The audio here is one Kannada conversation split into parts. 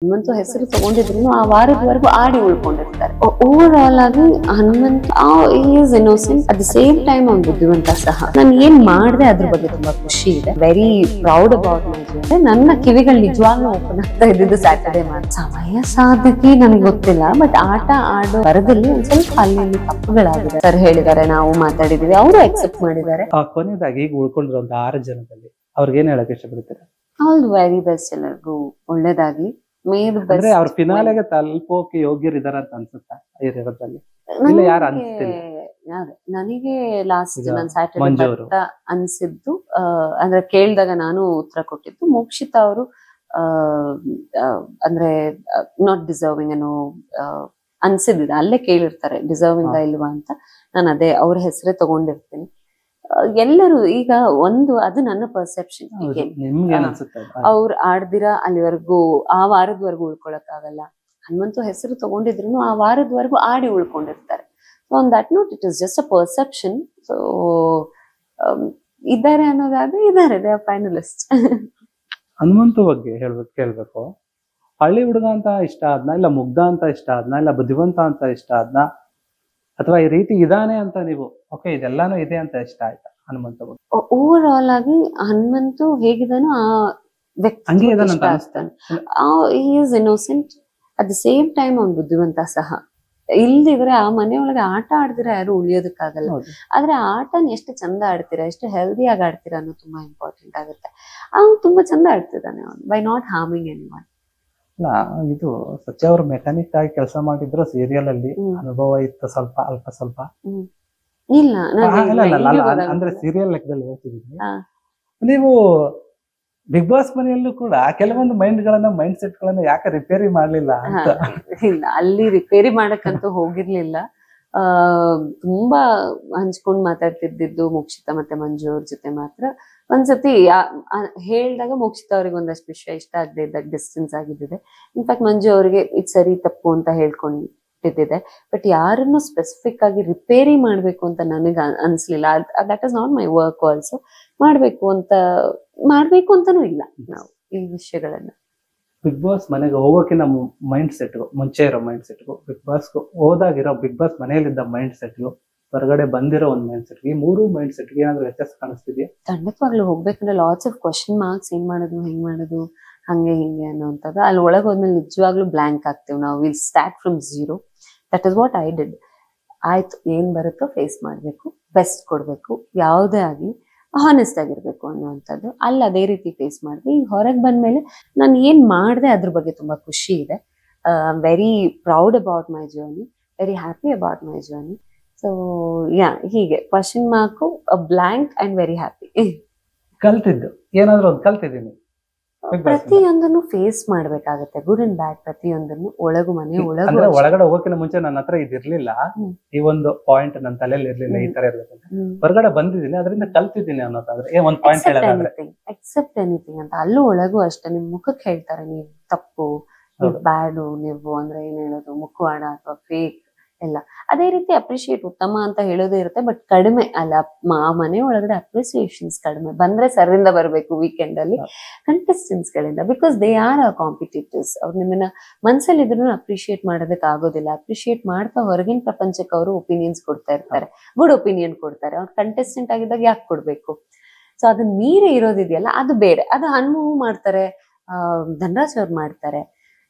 ಹನುಮಂತು ಹೆಸರು ತಗೊಂಡಿದ್ರು ಆ ವಾರದವರೆಗೂ ಆಡಿ ಉಳ್ಕೊಂಡಿರ್ತಾರೆ. ಓವರ್ ಆಲ್ ಆಗಿ Hanumanth is innocent, at the same time ಅವ್ನು ಬುದ್ಧಿವಂತ ಸಹ. ನಾನು ಏನ್ ಮಾಡಿದೆ ಅದ್ರ ಬಗ್ಗೆ ತುಂಬಾ ಖುಷಿ ಇದೆ. Very proud about my journey. ನನ್ನ ಕಿವಿಗಳು ನಿಜವಾಗ್ಲೂ ಓಪನ್ ಆಗ್ತಾ ಇದ್ದಿದ್ದು ಸ್ಯಾಟರ್ಡೆ ಮಾತ್ರ. ಸಮಯ ಸಾಧಕಿ ನನಗೆ ಗೊತ್ತಿಲ್ಲ, ಬಟ್ ಆಟ ಆಡೋ ಬರದಲ್ಲಿ ಒಂದ್ ಸ್ವಲ್ಪ ಅಲ್ಲಿ ತಪ್ಪುಗಳಾಗಿದೆ. ಸರ್ ಹೇಳಿದ್ದಾರೆ, ನಾವು ಮಾತಾಡಿದೀವಿ, ಅವರು ಅಕ್ಸೆಪ್ಟ್ ಮಾಡಿದ್ದಾರೆ. ಕೊನೆಯದಾಗಿ ಈಗ ಉಳ್ಕೊಂಡಿರೋ ಒಂದು 6 ಜನದಲ್ಲಿ ಅವ್ರಿಗೆ ಏನ್ ಹೇಳಕ್ ಇಷ್ಟಪಡ್ತೀರಾ? ಆಲ್ ದಿ ವೆರಿ ಬೆಸ್ಟ್, ಎಲ್ಲರಿಗೂ ಒಳ್ಳೇದಾಗ್ಲಿ. ಅಂದ್ರೆ ಅವ್ರ ಫಿನಾಲೆಗೆ ತಲುಪೋಕೆ ಯೋಗ್ಯರಿದಾರ ಅಂತ ಅನ್ಸುತ್ತಾ ಇರೋದ್ರಲ್ಲಿ? ಇಲ್ಲ, ಯಾರು ಅನ್ಸ್ತಿಲ್ಲ ನನಗೆ. ಲಾಸ್ಟ್ ನಾನು ಸ್ಯಾಟರ್ಡೆ ಅನ್ಸಿದ್ದು, ಅಂದ್ರೆ ಕೇಳಿದಾಗ ನಾನು ಉತ್ತರ ಕೊಟ್ಟಿದ್ದು ಮೋಕ್ಷಿತಾ ಅವರು ಅಂದ್ರೆ ನಾಟ್ ಡಿಸರ್ವಿಂಗ್ ಅನ್ನೋ ಅನ್ಸಿದ್ದಿದೆ. ಅಲ್ಲೇ ಕೇಳಿರ್ತಾರೆ ಡಿಸರ್ವಿಂಗ್ ಇಲ್ವಾ ಅಂತ. ನಾನು ಅದೇ ಅವ್ರ ಹೆಸರೇ ತಗೊಂಡಿರ್ತೀನಿ. ಎಲ್ಲರೂ ಈಗ ಒಂದು, ಅದು ನನ್ನ ಪರ್ಸೆಪ್ಷನ್. ಅವ್ರು ಆಡ್ದಿರ ಅಲ್ಲಿವರೆಗೂ ಆ ವಾರದವರೆಗೂ ಉಳ್ಕೊಳಕ್ ಆಗಲ್ಲ. ಹನುಮಂತು ಹೆಸರು ತಗೊಂಡಿದ್ರು ಆ ವಾರದವರೆಗೂ ಆಡಿ ಉಳ್ಕೊಂಡಿರ್ತಾರೆ. So on that note it is just a perception. So ಇದ್ದಾರೆ ಅನ್ನೋದಾದ್ರೆ ಇದ್ದಾರೆ, ದೇ ಆರ್ ಫೈನಲಿಸ್ಟ್. ಹನುಮಂತು ಬಗ್ಗೆ ಕೇಳ್ಬೇಕು. ಹಳ್ಳಿ ಹುಡುಗ ಅಂತ ಇಷ್ಟ ಆದ್ನ, ಇಲ್ಲ ಮುಗ್ಧ ಅಂತ ಇಷ್ಟ ಆದ್ನ, ಇಲ್ಲ ಬುದ್ಧಿವಂತ ಅಂತ ಇಷ್ಟ ಆದ್ನ, ಅಥವಾ ಈ ರೀತಿ ಇದಾನೆ ಅಂತ ನೀವು ಓಕೆ ಇದೆಲ್ಲಾನು ಇದೆ ಅಂತ ಇಷ್ಟ ಆಯ್ತಾ ಹನುಮಂತ? ಓವರ್ ಆಲ್ ಆಗಿ ಹನುಮಂತು ಹೇಗಿದಾನೋ ಆ ವ್ಯಕ್ತಿ is innocent, at the same time ಅವ್ನು ಬುದ್ಧಿವಂತ ಸಹ. ಇಲ್ದಿದ್ರೆ ಆ ಮನೆಯೊಳಗೆ ಆಟ ಆಡ್ದಿರ ಯಾರು ಉಳಿಯೋದಕ್ಕಾಗಲ್ಲ. ಆದ್ರೆ ಆಟನ ಎಷ್ಟು ಚಂದ ಆಡ್ತೀರಾ, ಎಷ್ಟು ಹೆಲ್ದಿಯಾಗಿ ಆಡ್ತೀರಾ ಅನ್ನೋದು ತುಂಬಾ ಇಂಪಾರ್ಟೆಂಟ್ ಆಗುತ್ತೆ. ಅವ್ನು ತುಂಬಾ ಚಂದ ಆಡ್ತಿದ್ದಾನೆ ಅವನು, ಬೈ ನಾಟ್ ಹಾರ್ಮಿಂಗ್ ಎನಿವನ್. ಇದು ಸತ್ಯ ಅವರು ಮೆಕ್ಯಾನಿಕ್ ಆಗಿ ಕೆಲಸ ಮಾಡಿದ್ರು ಸೀರಿಯಲ್ ಅಲ್ಲಿ. ಅನುಭವ ಇತ್ತು ಸ್ವಲ್ಪ, ಅಲ್ಪ ಸ್ವಲ್ಪ. ಇಲ್ಲ ಅಂದ್ರೆ ಸೀರಿಯಲ್ ಲೆಕ್ಕದಲ್ಲಿ ಹೇಳ್ತಿದ್ದೀನಿ. ನೀವು ಬಿಗ್ ಬಾಸ್ ಮನೆಯಲ್ಲೂ ಕೂಡ ಕೆಲವೊಂದು ಮೈಂಡ್ ಸೆಟ್ ಗಳನ್ನ ಯಾಕೆ ರಿಪೇರಿ ಮಾಡ್ಲಿಲ್ಲ ಅಂತ? ಇಲ್ಲ, ಅಲ್ಲಿ ರಿಪೇರಿ ಮಾಡಕ್ಕಂತೂ ಹೋಗಿರ್ಲಿಲ್ಲ. ತುಂಬಾ ಹಂಚ್ಕೊಂಡ್ ಮಾತಾಡ್ತಿದ್ದು ಮೋಕ್ಷಿತಾ ಮತ್ತೆ ಮಂಜು ಅವ್ರ ಜೊತೆ ಮಾತ್ರ. ಒಂದ್ಸತಿ ಹೇಳ್ದಾಗ ಮೋಕ್ಷಿತಾ ಅವ್ರಿಗೆ ಒಂದಷ್ಟು ವಿಷಯ ಇಷ್ಟ ಆಗದೆ ಇದ್ದಾಗ ಡಿಸ್ಟೆನ್ಸ್ ಆಗಿದ್ದಿದೆ. ಇನ್ಫ್ಯಾಕ್ಟ್ ಮಂಜು ಅವ್ರಿಗೆ ಇದು ಸರಿ ತಪ್ಪು ಅಂತ ಹೇಳ್ಕೊಂಡಿದ್ದಿದೆ. ಬಟ್ ಯಾರನ್ನು ಸ್ಪೆಸಿಫಿಕ್ ಆಗಿ ರಿಪೇರಿ ಮಾಡ್ಬೇಕು ಅಂತ ನನಗೆ ಅನ್ಸ್ಲಿಲ್ಲ. That is not my work also. ಮಾಡ್ಬೇಕು ಅಂತಾನೂ ಇಲ್ಲ ನಾವು ಈ ವಿಷಯಗಳನ್ನ. ಬಿಗ್ ಬಾಸ್ ಮನೆಗೆ ಹೋಗೋಕಿನ ಮೈಂಡ್ ಸೆಟ್ಗೂ ಮುಂಚೆ ಇರೋ ಮೈಂಡ್ ಸೆಟ್ಗೂ, ಬಿಗ್ ಬಾಸ್ ಹೋದಾಗಿರೋ ಬಿಗ್ ಬಾಸ್ ಮನೆಯಲ್ಲಿದ್ದ ಮೈಂಡ್ ಸೆಟ್ಗೂ, ಹೊರಗಡೆ ಬಂದಿರೋ ಒಂದು ಮೈಂಡ್ ಸೆಟ್, ಈ 3 ಮೈಂಡ್ ಸೆಟ್ಗೆ ಏನಾದ್ರು ವ್ಯತ್ಯಾಸ ಕಾಣಿಸ್ತಿದೆಯಾ? ಖಂಡಿತವಾಗ್ಲೂ ಹೋಗ್ಬೇಕಂದ್ರೆ ಲಾಟ್ಸ್ ಆಫ್ ಕ್ವಶನ್ ಮಾರ್ಕ್ಸ್. ಏನ್ ಮಾಡೋದು, ಹೆಂಗ್ ಮಾಡೋದು, ಹಂಗೆ ಹಿಂಗೆ ಅನ್ನೋಂಥದ್ದು. ಅಲ್ಲಿ ಒಳಗೆ ಹೋದ್ಮೇಲೆ ನಿಜವಾಗ್ಲೂ ಬ್ಲಾಂಕ್ ಆಗ್ತೇವೆ ನಾವು. Will start from zero. That is what I did. ಆಯ್ತು, ಏನ್ ಬರುತ್ತೋ ಫೇಸ್ ಮಾಡ್ಬೇಕು, ಬೆಸ್ಟ್ ಕೊಡ್ಬೇಕು, ಯಾವುದೇ ಆಗ್ಲಿ ಹಾನೆಸ್ಟ್ ಆಗಿರ್ಬೇಕು ಅನ್ನುವಂಥದ್ದು. ಅಲ್ಲಿ ಅದೇ ರೀತಿ ಫೇಸ್ ಮಾಡಿದ್ವಿ. ಈಗ ಹೊರಗೆ ಬಂದ್ಮೇಲೆ ನಾನು ಏನ್ ಮಾಡಿದೆ ಅದ್ರ ಬಗ್ಗೆ ತುಂಬಾ ಖುಷಿ ಇದೆ. Very proud about my journey, very happy about my journey. So ಹೀಗೆ question mark, blank and very happy. ಕಲ್ತಿದ್ದು ಏನಾದ್ರು ಒಂದು ಕಲ್ತಿದ್ದೀನಿ. ಪ್ರತಿಯೊಂದನ್ನು ಫೇಸ್ ಮಾಡ್ಬೇಕಾಗತ್ತೆ, ಗುಡ್ ಅಂಡ್ ಬ್ಯಾಡ್. ಪ್ರತಿಯೊಂದನ್ನು ಒಳಗು ಮನೆ ಒಳಗಡೆ ಹೋಗೋಕಿನ ಮುಂಚೆ ನನ್ನ ಹತ್ರ ಇದಿರ್ಲಿಲ್ಲ, ಈ ಒಂದು ಪಾಯಿಂಟ್ ನನ್ನ ತಲೆಯಲ್ಲಿ ಇರ್ಲಿಲ್ಲ, ಈ ತರ ಇರ್ಬೇಕು. ಹೊರಗಡೆ ಬಂದಿದ್ದೀನಿ, ಅದರಿಂದ ಕಲ್ತಿದ್ದೀನಿ ಅನ್ನೋದಾದ್ರೆ ಒಂದ್ ಪಾಯಿಂಟ್ ಹೇಳೋದಾದ್ರೆ ಎಕ್ಸೆಪ್ಟ್ ಎನಿಥಿಂಗ್ ಅಂತ. ಅಲ್ಲೂ ಒಳಗೂ ಅಷ್ಟೇ ನಿಮ್ ಮುಖಕ್ಕೆ ಹೇಳ್ತಾರೆ ನೀವು ತಪ್ಪು, ನೀವು ಬ್ಯಾಡು, ನೀವು ಅಂದ್ರೆ ಏನ್ ಹೇಳೋದು ಮುಖವಾಡ ಅಥವಾ ಫೇಕ್ ಎಲ್ಲ. ಅದೇ ರೀತಿ ಅಪ್ರಿಶಿಯೇಟ್, ಉತ್ತಮ ಅಂತ ಹೇಳೋದೇ ಇರುತ್ತೆ, ಬಟ್ ಕಡಿಮೆ ಅಲ್ಲ. ಆ ಮನೆ ಒಳಗಡೆ ಅಪ್ರಿಸಿಯೇಷನ್ಸ್ ಕಡಿಮೆ. ಬಂದ್ರೆ ಸರಿಂದ ಬರ್ಬೇಕು ವೀಕೆಂಡ್ ಅಲ್ಲಿ ಕಂಟೆಸ್ಟೆಂಟ್ಸ್ ಗಳಿಂದ, ಬಿಕಾಸ್ ದೇ ಆರ್ ಕಾಂಪಿಟೇಟರ್ಸ್. ಅವ್ರು ನಿಮ್ಮನ್ನ ಮನ್ಸಲ್ಲಿ ಇದ್ರೂ ಅಪ್ರಿಶಿಯೇಟ್ ಮಾಡೋದಕ್ಕೆ ಆಗೋದಿಲ್ಲ. ಅಪ್ರಿಶಿಯೇಟ್ ಮಾಡ್ತಾ ಹೊರಗಿನ ಪ್ರಪಂಚಕ್ಕೆ ಅವರು ಒಪಿನಿಯನ್ಸ್ ಕೊಡ್ತಾ ಇರ್ತಾರೆ, ಗುಡ್ ಒಪಿನಿಯನ್ ಕೊಡ್ತಾರೆ. ಅವ್ರು ಕಂಟೆಸ್ಟೆಂಟ್ ಆಗಿದ್ದಾಗ ಯಾಕೆ ಕೊಡ್ಬೇಕು? ಸೊ ಅದನ್ನ ಮೀರೇ ಇರೋದಿದೆಯಲ್ಲ, ಅದು ಬೇರೆ. ಅದು ಹನುಮು ಮಾಡ್ತಾರೆ, ಧನರಾಜ್ ಅವ್ರು ಮಾಡ್ತಾರೆ.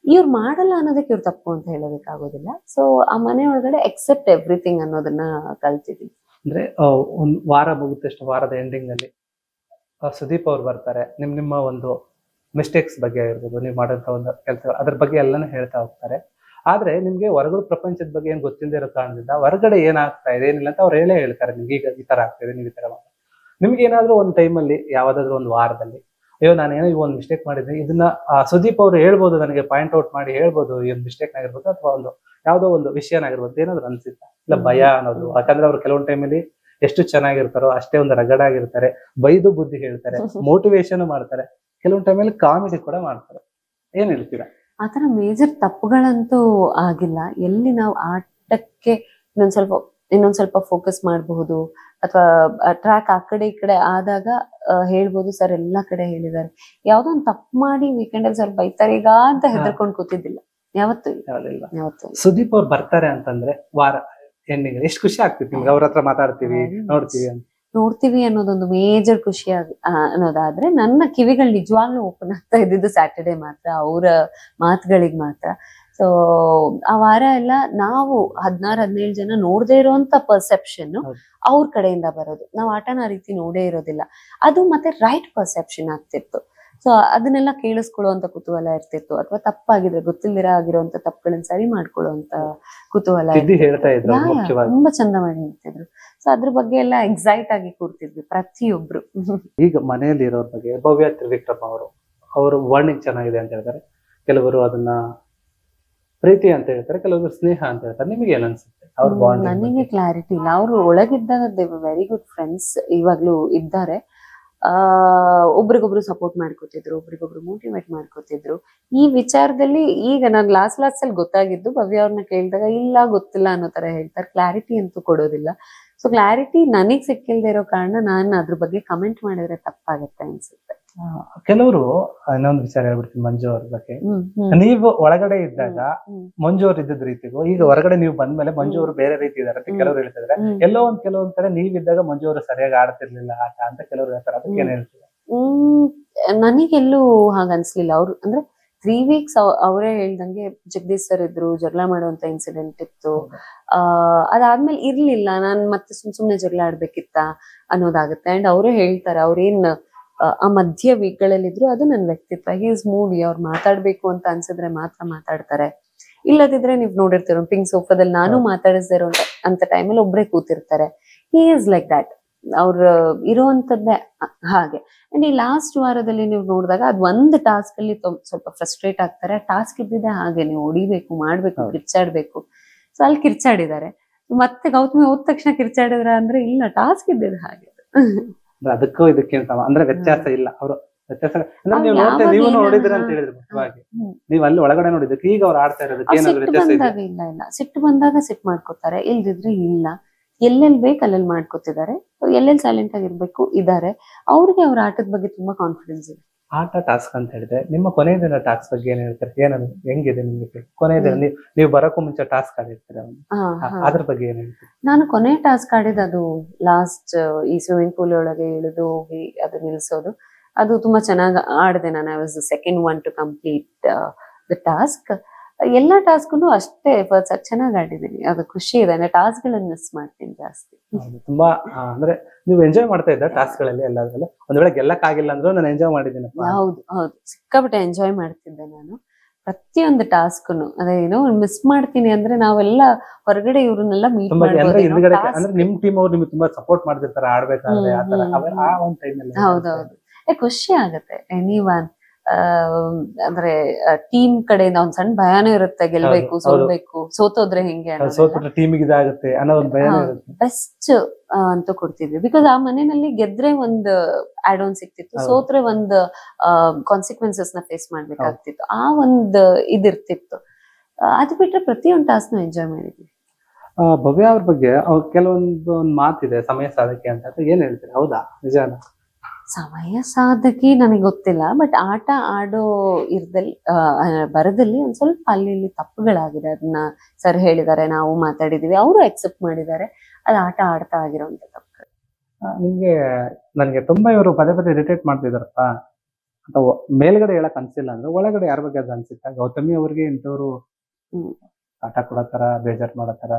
ಇವ್ರು ಮಾಡಲ್ಲ ಅನ್ನೋದಕ್ಕೆ ಇವ್ರು ತಪ್ಪು ಅಂತ ಹೇಳೋದಕ್ಕಾಗೋದಿಲ್ಲ. ಸೊ ಆ ಮನೆ ಒಳಗಡೆ ಎಕ್ಸೆಪ್ಟ್ ಎವ್ರಿಥಿಂಗ್ ಅನ್ನೋದನ್ನ ಕಲ್ತಿದ್ದೀನಿ. ಅಂದ್ರೆ ಒಂದ್ ವಾರ ಮುಗಿದಷ್ಟು ವಾರದ ಎಂಡಿಂಗ್ ಅಲ್ಲಿ ಸುದೀಪ್ ಅವ್ರು ಬರ್ತಾರೆ. ನಿಮ್ಮ ಒಂದು ಮಿಸ್ಟೇಕ್ಸ್ ಬಗ್ಗೆ ಇರ್ಬೋದು, ನೀವು ಮಾಡೋಂಥ ಒಂದು ಕೆಲಸ, ಅದ್ರ ಬಗ್ಗೆ ಎಲ್ಲಾನು ಹೇಳ್ತಾ ಹೋಗ್ತಾರೆ. ಆದ್ರೆ ನಿಮ್ಗೆ ಹೊರಗಡೆ ಪ್ರಪಂಚದ ಬಗ್ಗೆ ಏನ್ ಗೊತ್ತಿಲ್ಲದೆ ಇರೋ ಕಾರಣದಿಂದ ಹೊರಗಡೆ ಏನಾಗ್ತಾ ಇದೆ ಏನಿಲ್ಲ ಅಂತ ಅವ್ರು ಹೇಳ್ತಾರೆ ನಿಮ್ಗೆ. ಈಗ ಈ ತರ ಆಗ್ತಿದೆ, ನೀವು ಈ ತರ ಮಾಡಿ. ನಿಮ್ಗೆ ಏನಾದ್ರು ಒಂದು ಟೈಮಲ್ಲಿ, ಯಾವ್ದಾದ್ರು ಒಂದು ವಾರದಲ್ಲಿ, ಅಯ್ಯೋ ನಾನೇನೋ ಈಗ ಒಂದು ಮಿಸ್ಟೇಕ್ ಮಾಡಿದ್ದೆ, ಇದನ್ನ ಸುದೀಪ್ ಅವರು ಹೇಳ್ಬೋದು, ನನಗೆ ಪಾಯಿಂಟ್ ಔಟ್ ಮಾಡಿ ಹೇಳ್ಬೋದು, ಈ ಒಂದು ಮಿಸ್ಟೇಕ್ ಆಗಿರ್ಬೋದು ಅಥವಾ ಒಂದು ಯಾವ್ದೋ ಒಂದು ವಿಷಯನಾಗಿರ್ಬೋದು, ಏನಾದ್ರು ಅನ್ಸಿತ್ತ? ಇಲ್ಲ ಭಯ ಅನ್ನೋದು? ಯಾಕಂದ್ರೆ ಅವ್ರು ಕೆಲವೊಂದು ಟೈಮಲ್ಲಿ ಎಷ್ಟು ಚೆನ್ನಾಗಿರ್ತಾರೋ ಅಷ್ಟೇ ಒಂದು ರಗಡಾಗಿರ್ತಾರೆ, ಬೈದು ಬುದ್ಧಿ ಹೇಳ್ತಾರೆ, ಮೋಟಿವೇಶನ್ ಮಾಡ್ತಾರೆ, ಕೆಲವೊಂದು ಟೈಮಲ್ಲಿ ಕಾಮಿಡಿ ಕೂಡ ಮಾಡ್ತಾರೆ. ಏನ್ ಹೇಳ್ತೀರಾ? ಆತರ ಮೇಜರ್ ತಪ್ಪುಗಳಂತೂ ಆಗಿಲ್ಲ. ಎಲ್ಲಿ ನಾವು ಆಟಕ್ಕೆ ಇನ್ನೊಂದ್ ಸ್ವಲ್ಪ ಇನ್ನೊಂದ್ ಸ್ವಲ್ಪ ಫೋಕಸ್ ಮಾಡಬಹುದು, ಅಥವಾ ಟ್ರ್ಯಾಕ್ ಆ ಕಡೆ ಈ ಕಡೆ ಆದಾಗ ಹೇಳ್ಬೋದು ಸರ್ ಎಲ್ಲಾ ಕಡೆ ಹೇಳಿದ್ದಾರೆ. ಯಾವ್ದೋ ಒಂದು ತಪ್ಪು ಮಾಡಿ ವೀಕೆಂಡ್ ಅಲ್ಲಿ ಸರ್ ಬೈತಾರೆ ಈಗ ಅಂತ ಹೆದರ್ಕೊಂಡ್ ಕೂತಿದ್ದಿಲ್ಲ ಯಾವತ್ತೂ ಇಲ್ಲ. ಯಾವ್ದಿಲ್ಲ. ಯಾವತ್ತೂ ಇಲ್ಲ. ಸುದೀಪ್ ಅವ್ರು ಬರ್ತಾರೆ ಅಂತಂದ್ರೆ ವಾರ ಎಂಡಿಂಗ್ ಎಷ್ಟು ಖುಷಿ ಆಗ್ತಿತ್ತು ನಿಮ್ಗೆ, ಅವ್ರ ಹತ್ರ ಮಾತಾಡ್ತೀವಿ ನೋಡ್ತೀವಿ ಅಂತ. ನೋಡ್ತೀವಿ ಅನ್ನೋದೊಂದು ಮೇಜರ್ ಖುಷಿ ಅನ್ನೋದಾದ್ರೆ, ನನ್ನ ಕಿವಿಗಳು ನಿಜವಾಗ್ಲೂ ಓಪನ್ ಆಗ್ತಾ ಇದ್ದಿದ್ದು ಸ್ಯಾಟರ್ಡೆ ಮಾತ್ರ, ಅವರ ಮಾತುಗಳಿಗೆ ಮಾತ್ರ. ಸೊ ಆ ವಾರ ಎಲ್ಲ ನಾವು 16-17 ಜನ ನೋಡದೇ ಇರುವಂತ ಪರ್ಸೆಪ್ಷನ್ ಅವ್ರ ಕಡೆಯಿಂದ ಬರೋದು. ನಾವು ಆಟನ ಆ ರೀತಿ ನೋಡೇ ಇರೋದಿಲ್ಲ. ಅದು ಮತ್ತೆ ರೈಟ್ ಪರ್ಸೆಪ್ಷನ್ ಆಗ್ತಿತ್ತು. ಸೊ ಅದನ್ನೆಲ್ಲ ಕೇಳಿಸ್ಕೊಳ್ಳುವಂತ ಕುತೂಹಲ ಇರ್ತಿತ್ತು, ಅಥವಾ ತಪ್ಪಾಗಿದ್ರೆ ಗೊತ್ತಿಲ್ದಿರ ಆಗಿರುವಂತ ತಪ್ಪುಗಳನ್ನ ಸರಿ ಮಾಡ್ಕೊಳ್ಳುವಂತ ಕುತೂಹಲ ಹೇಳ್ತಾ ಇದ್ರು. ತುಂಬಾ ಚಂದ ಮಾಡಿ ಹೇಳ್ತಿದ್ರು. ಸೊ ಅದ್ರ ಬಗ್ಗೆ ಎಲ್ಲ ಎಕ್ಸೈಟ್ ಆಗಿ ಕೂರ್ತಿದ್ವಿ ಪ್ರತಿಯೊಬ್ರು. ಈಗ ಮನೆಯಲ್ಲಿ ಇರೋರ್ ಬಗ್ಗೆ ಭವ್ಯ ತ್ರಿವಿಕ್ರಮ್ ಅವರು ವರ್ಣಿಂಗ್ ಚೆನ್ನಾಗಿದೆ ಅಂತ ಹೇಳ್ತಾರೆ. ಕೆಲವರು ಅದನ್ನ ಪ್ರೀತಿ ಅಂತ ಹೇಳ್ತಾರೆ, ಕೆಲವರು ಸ್ನೇಹ ಅಂತ ಹೇಳ್ತಾರೆ. ನಿಮಗೆ ಏನ್ ಅನ್ಸುತ್ತೆ ಅವ್ರ ಬಾಂಡ್? ನನಗೆ ಕ್ಲಾರಿಟಿ ಇಲ್ಲ. ಅವರು ಒಳಗಿದ್ದಾಗ ದೇ ವೆರಿ ಗುಡ್ ಫ್ರೆಂಡ್ಸ್, ಇವಾಗ್ಲೂ ಇದ್ದಾರೆ. ಒಬ್ರಿಗೊಬ್ರು ಸಪೋರ್ಟ್ ಮಾಡ್ಕೋತಿದ್ರು, ಒಬ್ರಿಗೊಬ್ರು ಮೋಟಿವೇಟ್ ಮಾಡ್ಕೋತಿದ್ರು. ಈ ವಿಚಾರದಲ್ಲಿ ಈಗ ನಾನು ಲಾಸ್ಟ್ ಅಲ್ಲಿ ಗೊತ್ತಾಗಿದ್ದು, ಭವ್ಯ ಅವ್ರನ್ನ ಕೇಳಿದಾಗ ಇಲ್ಲ ಗೊತ್ತಿಲ್ಲ ಅನ್ನೋ ತರ ಹೇಳ್ತಾರೆ, ಕ್ಲಾರಿಟಿ ಅಂತೂ ಕೊಡೋದಿಲ್ಲ. ಸೊ ಕ್ಲಾರಿಟಿ ನನಗ್ ಸಿಕ್ಕಿಲ್ದೇ ಇರೋ ಕಾರಣ ನಾನು ಅದ್ರ ಬಗ್ಗೆ ಕಮೆಂಟ್ ಮಾಡಿದ್ರೆ ತಪ್ಪಾಗತ್ತೆ ಅನ್ಸುತ್ತೆ. ಕೆಲವರು ಇನ್ನೊಂದು ವಿಚಾರ ಹೇಳ್ಬಿಡ್ತೀನಿ ಮಂಜು ಅವ್ರ ಬಗ್ಗೆ. ನೀವು ಒಳಗಡೆ ಇದ್ದಾಗ ಮಂಜು ಅವ್ರು ಇದ್ದಿದ್ ರೀತಿಗೂ ಈಗ ಹೊರಗಡೆ ನೀವು ಬಂದ್ಮೇಲೆ ಮಂಜು ಅವರು ಬೇರೆ ರೀತಿ ಇದಾರೆ ಅಂತ ಕೆಲವರು ಹೇಳ್ತಿದ್ರೆ, ಕೆಲವೊಂದ್ ಕಡೆ ನೀವಿದ್ದಾಗ ಮಂಜು ಅವರು ಸರಿಯಾಗಿ ಆಡ್ತಿರ್ಲಿಲ್ಲ ಆಟ ಅಂತ ಕೆಲವರು ಹೇಳ್ತಾರೆ. ಅದಕ್ಕೆ ಏನ್ ಹೇಳ್ತೀವಿ? ನನಗೆಲ್ಲೂ ಹಾಗ ಅನ್ಸ್ಲಿಲ್ಲ. ಅವ್ರು ಅಂದ್ರೆ 3 weeks ಅವರೇ ಹೇಳ್ದಂಗೆ ಜಗದೀಶ್ ಸರ್ ಇದ್ರು, ಜಗಳ ಮಾಡುವಂತ ಇನ್ಸಿಡೆಂಟ್ ಇತ್ತು. ಅದಾದ್ಮೇಲೆ ಇರ್ಲಿಲ್ಲ, ನಾನ್ ಮತ್ತೆ ಸುಮ್ನೆ ಜಗಳ ಆಡ್ಬೇಕಿತ್ತ ಅನ್ನೋದಾಗುತ್ತೆ. ಅಂಡ್ ಅವರೇ ಹೇಳ್ತಾರೆ, ಅವ್ರೇನ್ ಆ ಮಧ್ಯ ವೀಕ್ಗಳಲ್ಲಿದ್ರು ಅದು ನನ್ನ ವ್ಯಕ್ತಿತ್ವ. ಈಸ್ ಮೂಡಿ, ಅವ್ರು ಮಾತಾಡ್ಬೇಕು ಅಂತ ಅನ್ಸಿದ್ರೆ ಮಾತ್ರ ಮಾತಾಡ್ತಾರೆ. ಇಲ್ಲದಿದ್ರೆ ನೀವ್ ನೋಡಿರ್ತೀರ ಪಿಂಕ್ ಸೋಫಾದಲ್ಲಿ ನಾನು ಮಾತಾಡಿಸ್ದೇ ಇರೋ ಅಂತ ಟೈಮಲ್ಲಿ ಒಬ್ರೇ ಕೂತಿರ್ತಾರೆ. He is like that. ಅವ್ರ ಇರುವಂತದ್ದೇ ಹಾಗೆ. ಅಂಡ್ ಈ ಲಾಸ್ಟ್ ವಾರದಲ್ಲಿ ನೀವು ನೋಡಿದಾಗ ಅದ್ ಒಂದು ಟಾಸ್ಕ್ ಅಲ್ಲಿ ಸ್ವಲ್ಪ ಫ್ರಸ್ಟ್ರೇಟ್ ಆಗ್ತಾರೆ. ಟಾಸ್ಕ್ ಇದ್ದಿದೆ ಹಾಗೆ, ನೀವು ಹೊಡಿಬೇಕು, ಮಾಡ್ಬೇಕು, ಕಿರ್ಚಾಡ್ಬೇಕು. ಸೊ ಅಲ್ಲಿ ಕಿರ್ಚಾಡಿದ್ದಾರೆ. ಮತ್ತೆ ಗೌತಮಿ ಹೋದ ತಕ್ಷಣ ಕಿರ್ಚಾಡಿದ್ರ ಅಂದ್ರೆ ಇಲ್ಲ, ಟಾಸ್ಕ್ ಇದ್ದಿದೆ ಹಾಗೆ. ಅದಕ್ಕೂ ಇದಕ್ಕಿಂತ ಅಂದ್ರೆ ವ್ಯತ್ಯಾಸ ಇಲ್ಲ. ಅವರು ವ್ಯತ್ಯಾಸ ಅಂದ್ರೆ ನೀವು ನೋಡಿದ್ರಿ ಅಂತ ಹೇಳಿದ್ರು ಮುಖ್ಯವಾಗಿ, ನೀವು ಅಲ್ಲಿ ಒಳಗಡೆ ನೋಡಿದ್ದಕ್ಕೆ ಈಗ ಅವ್ರು ಆಡ್ತಾ ಇರೋದಕ್ಕೆ ಏನಾದ್ರು ವ್ಯತ್ಯಾಸ ಇಲ್ಲ? ಇಲ್ಲ, ಸಿಟ್ಟು ಬಂದಾಗ ಸಿಟ್ಟು ಮಾಡ್ಕೋತಾರೆ, ಇಲ್ದಿದ್ರೆ ಇಲ್ಲ. ಎಲ್ಲೆಲ್ಲಿ ಬೇಕು ಅಲ್ಲೆಲ್ಲಿ ಮಾಡ್ಕೋತಿದ್ದಾರೆ, ಎಲ್ಲೆಲ್ಲಿ ಸೈಲೆಂಟ್ ಆಗಿರ್ಬೇಕು ಇದಾರೆ. ಅವ್ರಿಗೆ ಅವ್ರ ಆಟದ ಬಗ್ಗೆ ತುಂಬಾ ಕಾನ್ಫಿಡೆನ್ಸ್ ಇದೆ. ಆಟ ಟಾಸ್ಕ್ ಅಂತ ಹೇಳಿದ್ರೆ ನಿಮ್ಮ ಕೊನೆಯ ದಿನ ಟಾಸ್ಕ್ ಬಗ್ಗೆ ಏನ್ ಹೇಳ್ತಾರೆ? ಏನದು ಹೆಂಗಿದೆ ನಿಮ್ಗೆ ಕೊನೆಯ ದಿನ? ನೀವು ಬರೋಕ್ಕೂ ಮುಂಚೆ ಟಾಸ್ಕ್ ಆಡಿರ್ತೀರ, ಅದ್ರ ಬಗ್ಗೆ ಏನ್ ಹೇಳ್ತೀರಿ? ನಾನು ಕೊನೆ ಟಾಸ್ಕ್ ಆಡಿದ ಅದು ಲಾಸ್ಟ್ ಈ ಸ್ವಿಮ್ಮಿಂಗ್ ಪೂಲ್ ಒಳಗೆ ಇಳಿದು ಹೋಗಿ ಅದು ನಿಲ್ಸೋದು. ಅದು ತುಂಬಾ ಚೆನ್ನಾಗಿ ಆಡಿದೆ ನಾನು. I was the second one to complete the task. ಎಲ್ಲಾ ಟಾಸ್ಕ್ ಅಷ್ಟೇ ಎಫರ್ಟ್ಸ್ ಚೆನ್ನಾಗಿ ಆಡಿದ್ದೀನಿ. ಅದು ಖುಷಿ ಇದೆ. ಟಾಸ್ಕ್ ಗಳನ್ನ ಮಿಸ್ ಮಾಡ್ತೀನಿ ಜಾಸ್ತಿ. ತುಂಬಾ ಅಂದ್ರೆ ನೀವು ಎಂಜಾಯ್ ಮಾಡ್ತಾ ಇದ್ದ ಟಾಸ್ಕ್ ಗಳಲ್ಲಿ ಎಲ್ಲಾದ್ರಲ್ಲೂ? ಒಂದ್ ವೇಳೆ ಗೆಲ್ಲಕ್ ಆಗಿಲ್ಲ ಅಂದ್ರೂ ನಾನು ಎಂಜಾಯ್ ಮಾಡಿದ್ದೀನಿ. ಹೌದು ಹೌದು, ಸಿಕ್ಕಾಪಟ್ಟೆ ಎಂಜಾಯ್ ಮಾಡ್ತಿದ್ದೆ ನಾನು ಪ್ರತಿಯೊಂದು ಟಾಸ್ಕ್ನು. ಅದೇನೋ ಮಿಸ್ ಮಾಡ್ತೀನಿ ಅಂದ್ರೆ ನಾವೆಲ್ಲ ಹೊರಗಡೆ ಇವ್ರನ್ನೆಲ್ಲ ಮೀಟ್ ಅಂದ್ರೆ ನಿಮ್ ಟೀಮ್ ಅವ್ರು ನಿಮ್ಗೆ ತುಂಬಾ ಸಪೋರ್ಟ್ ಮಾಡ್ತಿರ್ತಾರೆ ಆಡ್ಬೇಕಾದ್ರೆ. ಆ ಒಂದ್ ಟೈಮಲ್ಲಿ ಹೌದೌದು ಖುಷಿ ಆಗತ್ತೆ. ಎನಿವನ್ ಅಂದ್ರೆ ಟೀಮ್ ಕಡೆಯಿಂದ ಒಂದ್ ಸಣ್ಣ ಭಯಾನೂ ಇರುತ್ತೆ, ಗೆಲ್ಬೇಕು ಸೋಲ್ಬೇಕು, ಸೋತೋದ್ರೆ ಹೆಂಗೆ ಟೀಮಿಗೆ ಇದಾಗುತ್ತೆ ಅನ್ನೋ ಒಂದು ಭಯ ಇರುತ್ತೆ. ಬೆಸ್ಟ್ ಅಂತ ಕೊಡ್ತಿದ್ವಿ. ಬಿಕಾಸ್ ಆ ಮನೆಯಲ್ಲಿ ಗೆದ್ರೆ ಒಂದು ಆಡ್ ಆನ್ ಸಿಕ್ತಿತ್ತು, ಸೋತ್ರೆ ಒಂದು ಕಾನ್ಸಿಕ್ವೆನ್ಸಸ್ ನ ಫೇಸ್ ಮಾಡ್ಬೇಕಾಗ್ತಿತ್ತು. ಆ ಒಂದು ಇದಿರ್ತಿತ್ತು. ಅದು ಬಿಟ್ರೆ ಪ್ರತಿಯೊಂದು ಟಾಸ್ಕ್ ನ ಎಂಜಾಯ್ ಮಾಡಿದ್ವಿ. ಭವ್ಯ ಅವ್ರ ಬಗ್ಗೆ ಕೆಲವೊಂದು ಮಾತಿದೆ, ಸಮಯ ಸಾಧಕೆ ಅಂತ. ಏನ್ ಹೇಳ್ತೀರಿ, ಹೌದಾ ನಿಜಾನ? ಸಮಯ ಸಾಧಕಿ ನನಗೆ ಗೊತ್ತಿಲ್ಲ, ಬಟ್ ಆಟ ಆಡೋ ಬರದಲ್ಲಿ ಒಂದ್ ಸ್ವಲ್ಪ ಅಲ್ಲಿ ಇಲ್ಲಿ ತಪ್ಪುಗಳಾಗಿದೆ. ಅದನ್ನ ಸರ್ ಹೇಳಿದ್ದಾರೆ, ನಾವು ಮಾತಾಡಿದೀವಿ, ಅವರು ಅಕ್ಸೆಪ್ಟ್ ಮಾಡಿದ್ದಾರೆ. ಅದು ಆಟ ಆಡ್ತಾ ಆಗಿರೋಂಥ ತಪ್ಪುಗಳು. ನಿಮ್ಗೆ ನನ್ಗೆ ತುಂಬಾ ಇವರು ಪದೇ ಪದೇ ಇರಿಟೇಟ್ ಮಾಡ್ತಿದಾರಪ್ಪ ಅಥವಾ ಮೇಲ್ಗಡೆ ಹೇಳಕ್ ಅನ್ಸಿಲ್ಲ ಅಂದ್ರೆ ಒಳಗಡೆ ಯಾರ ಬಗ್ಗೆ ಅದು ಅನ್ಸುತ್ತ? ಗೌತಮಿ ಅವ್ರಿಗೆ ಇಂಥವ್ರು ಆಟ ಕೊಡತ್ತಾರ, ಬೇಜಾರ್ ಮಾಡತ್ತಾರ,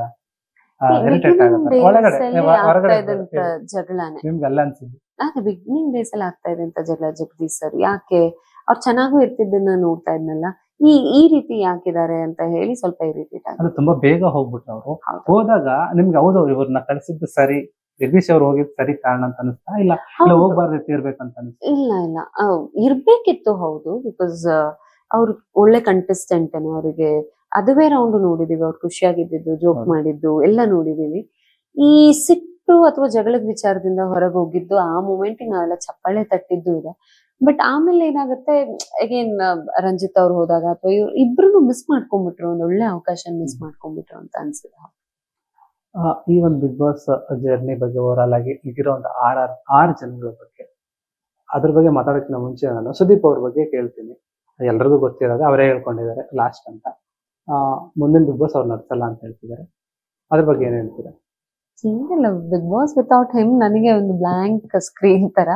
ಜಗಳಾನೆ ನಿಮ್ಗೆಲ್ಲ ಅನ್ಸಿದ್ದು? ಅದೇ ಬಿಗಿನಿಂಗ್ ಡೇಸ್ ಅಲ್ಲಿ ಆಗ್ತಾ ಇದೆ ಅಂತ ಜಗಳ. ಜಗದೀಶ್ ಸರ್ ಯಾಕೆ ಅವ್ರು ಚೆನ್ನಾಗೂ ಇರ್ತಿದ್ದನ್ನ ನೋಡ್ತಾ ಇದ್ನಲ್ಲ, ಈ ರೀತಿ ಯಾಕಿದ್ದಾರೆ ಅಂತ ಹೇಳಿ ಸ್ವಲ್ಪ ಇರಿಟೇಟ್ ಆಗಿದೆ. ತುಂಬಾ ಬೇಗ ಹೋಗ್ಬಿಟ್ರು ಅವರು. ಹೋದಾಗ ನಿಮ್ಗೆ ಹೌದು ಇವ್ರನ್ನ ಕಳಿಸಿದ್ದು ಸರಿ, ಜಗದೀಶ್ ಅವ್ರು ಹೋಗಿದ್ ಸರಿ ಕಾರಣ ಅಂತ ಅನಿಸ್ತಾ? ಇಲ್ಲ ಹೋಗ್ಬಾರ್ದು ಇರ್ಬೇಕಂತ ಅನಿಸ್ತಾ? ಇಲ್ಲ ಇರ್ಬೇಕಿತ್ತು. ಹೌದು, ಬಿಕಾಸ್ ಅವ್ರು ಒಳ್ಳೆ ಕಂಟೆಸ್ಟೆಂಟ್. ಅವರಿಗೆ ಅದುವೇ ರೌಂಡ್ ನೋಡಿದೀವಿ. ಅವ್ರು ಖುಷಿಯಾಗಿದ್ದು, ಜೋಕ್ ಮಾಡಿದ್ದು ಎಲ್ಲ ನೋಡಿದೀವಿ. ಈ ಸಿಟ್ಟು ಅಥವಾ ಜಗಳದ ವಿಚಾರದಿಂದ ಹೊರಗೆ ಹೋಗಿದ್ದು, ಆ ಮೂಮೆಂಟ್ ನಾವೆಲ್ಲ ಚಪ್ಪಾಳೆ ತಟ್ಟಿದ್ದು ಇದೆ. ಬಟ್ ಆಮೇಲೆ ಏನಾಗುತ್ತೆ, ಅಗೇನ್ ರಂಜಿತ್ ಅವ್ರು ಹೋದಾಗ ಅಥವಾ ಇವ್ರು ಇಬ್ರು ಮಿಸ್ ಮಾಡ್ಕೊಂಡ್ಬಿಟ್ರು, ಒಂದ್ ಒಳ್ಳೆ ಅವಕಾಶ ಮಿಸ್ ಮಾಡ್ಕೊಂಡ್ಬಿಟ್ರು ಅಂತ ಅನ್ಸಿದೆ. ಈ ಒಂದು ಬಿಗ್ ಬಾಸ್ ಜರ್ನಿ ಬಗ್ಗೆ ಓವರಾಲ್ ಆಗಿ ಈಗಿರೋ ಒಂದು ಆರು ಜನಗಳ ಬಗ್ಗೆ ಅದ್ರ ಬಗ್ಗೆ ಮಾತಾಡೋಕ್ಕಿಂತ ಮುಂಚೆ ನಾನು ಸುದೀಪ್ ಅವ್ರ ಬಗ್ಗೆ ಕೇಳ್ತೀನಿ. ಎಲ್ರಿಗೂ ಗೊತ್ತಿರೋದು ಅವರೇ ಹೇಳ್ಕೊಂಡಿದ್ದಾರೆ ಲಾಸ್ಟ್ ಅಂತ. ಮುಂದಿನ ಬಿಗ್ ಬಾಸ್ ಅವ್ರು ನಡ್ಸಲ್ಲ ಅಂತ ಹೇಳ್ತಿದ್ದಾರೆ. ಅದ್ರ ಬಗ್ಗೆ ಏನ್ ಹೇಳ್ತೀರಾ? ಏನಿಲ್ಲ, ಬಿಗ್ ಬಾಸ್ ವಿತೌಟ್ ಹಿಮ್ ನನಗೆ ಒಂದು ಬ್ಲಾಂಕ್ ಸ್ಕ್ರೀನ್ ತರ.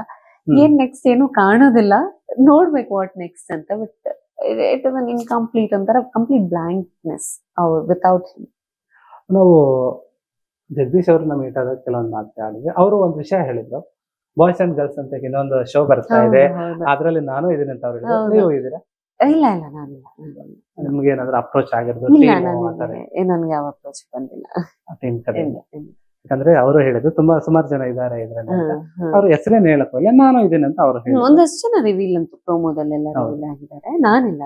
ಏನ್ ನೆಕ್ಸ್ಟ್ ಏನು ಕಾಣೋದಿಲ್ಲ, ನೋಡ್ಬೇಕು ವಾಟ್ ನೆಕ್ಸ್ಟ್ ಅಂತ. But it is an incomplete ಅಂತಾರ, ಕಂಪ್ಲೀಟ್ ಬ್ಲಾಂಕ್ನೆಸ್ ವಿತೌಟ್ ಹಿಮ್. ನಾವು ಜಗದೀಶ್ ಅವ್ರನ್ನ ಮೀಟ್ ಆದಾಗ ಕೆಲವೊಂದು ಮಾತಾಡಿದ್ವಿ. ಅವರು ಒಂದು ವಿಷಯ ಹೇಳಿದ್ರು, ಬಾಯ್ಸ್ ಅಂಡ್ ಗರ್ಲ್ಸ್ ಅಂತ ಇನ್ನೊಂದು ಶೋ ಬರ್ತಾ ಇದೆ, ಅದ್ರಲ್ಲಿ ನಾನು ಇದೀನಿ ಅಂತ ಅವ್ರು ಹೇಳಿದ್ರು. ನೀವು ಇದೀರಾ? ಇಲ್ಲ ಇಲ್ಲ, ನಾನಿಲ್ಲ. ನಿಮ್ಗೆ ಏನಾದ್ರು ಅಪ್ರೋಚ್ ಆಗಿರೋದು? ನನ್ಗೆ ಯಾವ ಅಪ್ರೋಚ್ ಬಂದಿಲ್ಲ ಟೀಮ್ ಕಡೆ. ಯಾಕಂದ್ರೆ ಅವರು ಹೇಳಿದ್ರು ಸುಮಾರು ಜನ ಇದಾರೆ ಇದ್ರಲ್ಲಿ. ಅವ್ರ ಹೆಸರೇನು ಹೇಳಕ್ ಹೋಗಿಲ್ಲ, ನಾನು ಇದೀನಿ ಅಂತ ಅವ್ರು ಹೇಳಿದ್ರು. ಒಂದಷ್ಟು ಜನ ರಿವೀಲ್ ಅಂತೂ ಪ್ರೋಮೋದಲ್ಲೆಲ್ಲ ರಿವೀಲ್ ಆಗಿದ್ದಾರೆ, ನಾನಿಲ್ಲ.